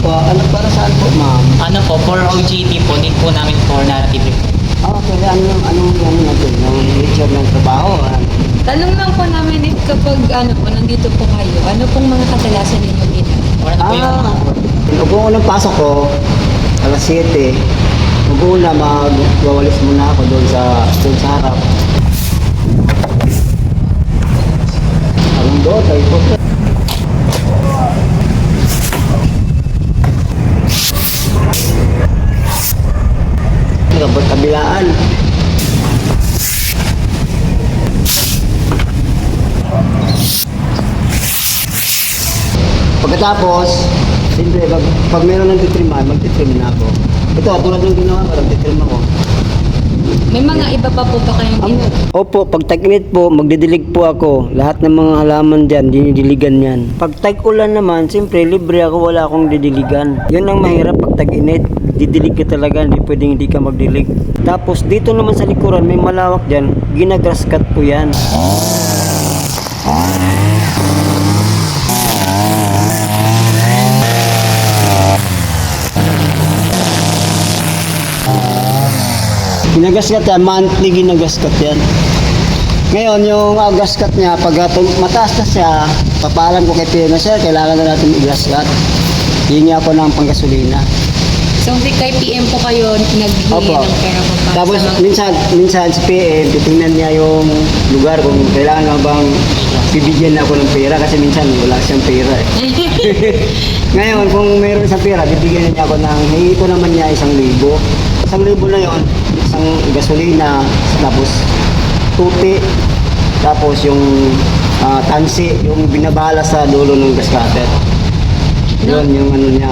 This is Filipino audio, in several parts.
po, ano para saan po, ma'am? Ano po, for OJT po, need po namin for narrative report. Okay, anong natin, yung nature ng trabaho? Tanong lang po namin if kapag ano po, nandito po kayo, ano pong mga kadalasan ninyo dito? Or ano po yung mga Kung unang pasok ko, alas 7, mag-una, magwawalis muna ako doon sa harap. Anong doon, tayo po. Kabilaan. Pagkatapos, siyempre, pag meron ng titriman, magtitrim na ako. Ito, tulad ng ginawa ko, nagtitrim ako. May mga iba pa po ba kayong dito? Opo, pag tag-init po, magdidilig po ako. Lahat ng mga halaman dyan, dinidiligan yan. Pag tag-ulan naman, siyempre, libre ako, wala akong didiligan. Yun ang mahirap pag tag-init. Didilig ka talaga, hindi pwedeng hindi ka magdilig. Tapos, dito naman sa likuran, may malawak dyan, ginagrass cut po yan. Ginagaskat yan, monthly ginagaskat yan. Ngayon, yung gaskat niya, pag mataas na siya, papaalam ko kay Pino, sir, kailangan na natin i-gaskat. Hingi ako ng panggasolina. So, kay PM po kayo naghihingi Opo. ng pera po para Tapos, sa mga... minsan si PM, titingnan niya yung lugar kung kailangan na bang bibigyan ako ng pera kasi minsan wala siyang pera eh. Ngayon, kung mayroon siyang pera, bibigyan niya ako ng, hingi ko naman niya 1,000. 1,000 na yon, isang gasolina, tapos tuti, tapos yung tansi, yung binabala sa dulo ng gas cutter. Yun, yung ano niya.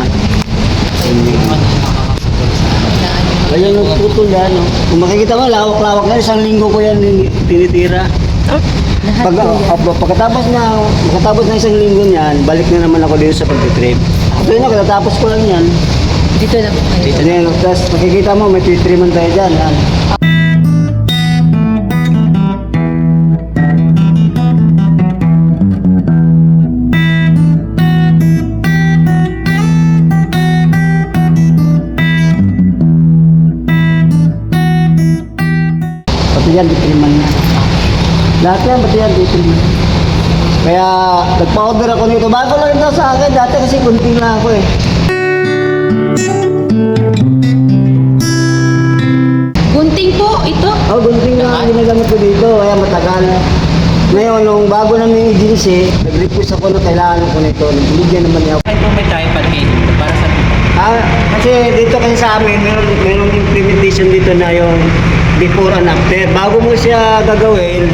Ayun yung putol yan. No? Kung makikita mo, lawak-lawak na, 1 linggo ko yan tinitira. Pagkatapos na 1 linggo niyan, balik na naman ako dito sa pagtitrim. So yun, katapos ko lang yan. Dito na po kayo. Ayan, tapos makikita mo, may titriman tayo dyan. Yan. Pati yan, titriman na. Lahat yan, pati yan, titriman. Kaya, nagpa-order ako nito. Bago lang ito sa akin, dati kasi kunti na ako eh. Gunting po, ito. Oh, gunting na ang ginagamit ko dito, kaya matagal. Ngayon, nung bago namin agency, nag-request ako na kailangan ko nito. Nagbigyan naman niya ako. Ay po may tripod kayo dito para sa Kasi dito kasi sa amin, meron implementation dito na yung before and after. Bago mo siya gagawin,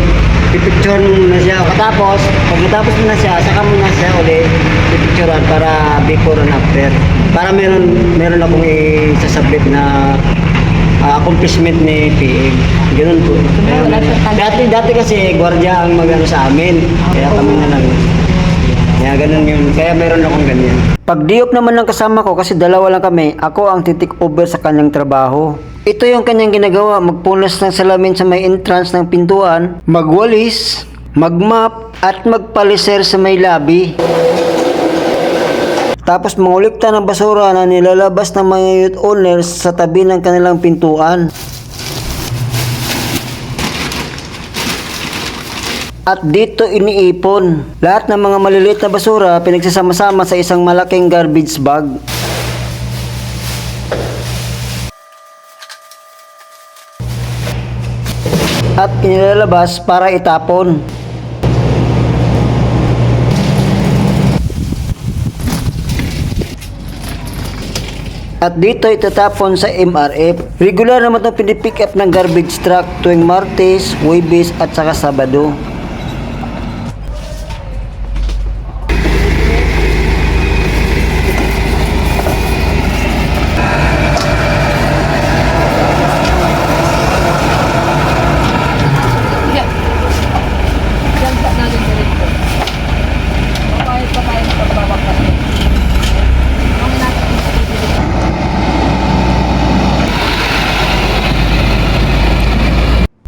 pipicture mo na siya. Pagkatapos mo na siya, saka mo na siya ulit pipicturean para before and after. Para meron akong isasubmit na accomplishment ni PM. Ganun po. Dati kasi gwardiya ang magano sa amin. Kaya kami na lang. Kaya ganun yun. Kaya meron akong ganyan. Pag diop naman ng kasama ko, kasi dalawa lang kami, ako ang titik over sa kanyang trabaho. Ito yung kanyang ginagawa, magpunas ng salamin sa may entrance ng pintuan, magwalis, magmap, at magpaliser sa may labi. Tapos mangulikta ng basura na nilalabas ng mga youth owners sa tabi ng kanilang pintuan. At dito iniipon. Lahat ng mga maliliit na basura pinagsasama-sama sa isang malaking garbage bag. At inilalabas para itapon. At dito itatapon sa MRF. Regular naman itong pinipick up ng garbage truck tuwing Martes, Huwebes at saka Sabado.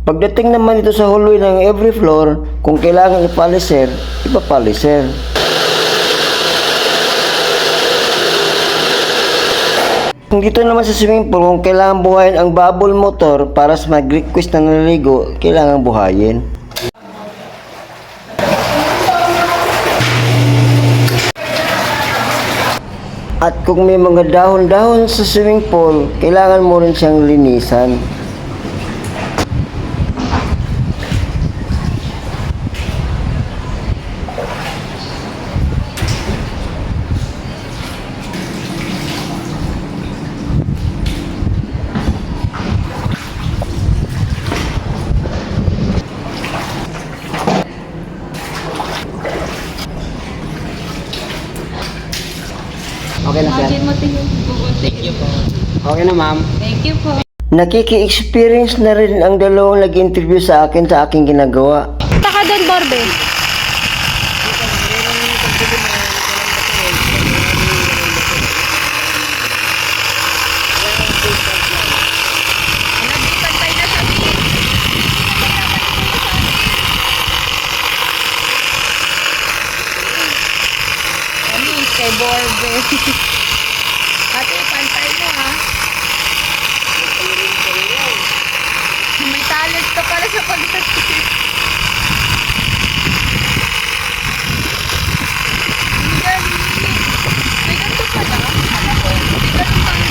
Pagdating naman ito sa hallway ng every floor, kung kailangan ipaliser, ipapaliser. Kung dito naman sa swimming pool, kung kailangan buhayin ang bubble motor para sa mag-request na naliligo, kailangan buhayin. At kung may mga dahon-dahon sa swimming pool, kailangan mo rin siyang linisan. Okay na, sir? Imagine mo ito yung bubuti. Thank you po. Okay na, ma'am. Thank you po. Nakiki-experience na rin ang dalawang nag-interview sa akin sa aking ginagawa. Taka doon, Borbe. Kay Borbe. Ate, pantay mo ha. May talent ka pala sa pagtatik. Ang galing. May ganito pala. Alam ko, may ganito pala.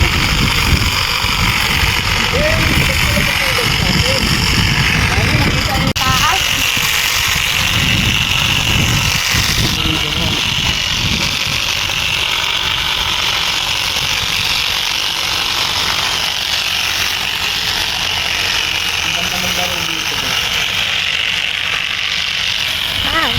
Taas.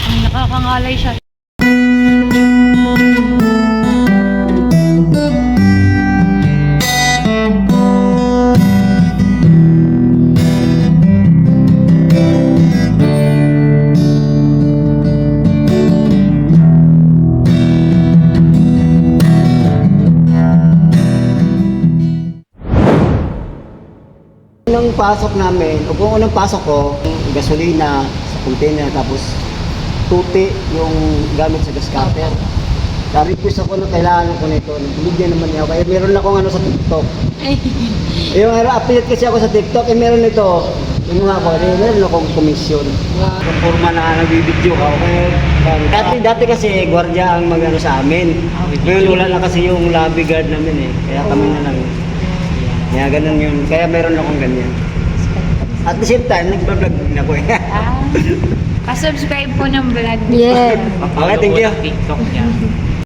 Ang nakakangalay siya. Unang pasok namin, o kung unang pasok ko, gasolina sa container, tapos tuti yung gamit sa gas cutter. Na-request ako na kailangan ko nito. Binigyan naman niya ako. Kaya meron akong ano sa TikTok. Yung affiliate kasi ako sa TikTok, meron nito. Yung mga ko, meron akong commission. Yung forma na nagbibideo ako. Dati kasi gwardiya ang magano sa amin. Ngayon wala na kasi yung lobby guard namin eh. Kaya kami na lang. Kaya ganun yun. Kaya meron akong ganyan. At the same time, nag-vlog din ako eh. Pa-subscribe po ng vlog. Okay, thank you. TikTok niya.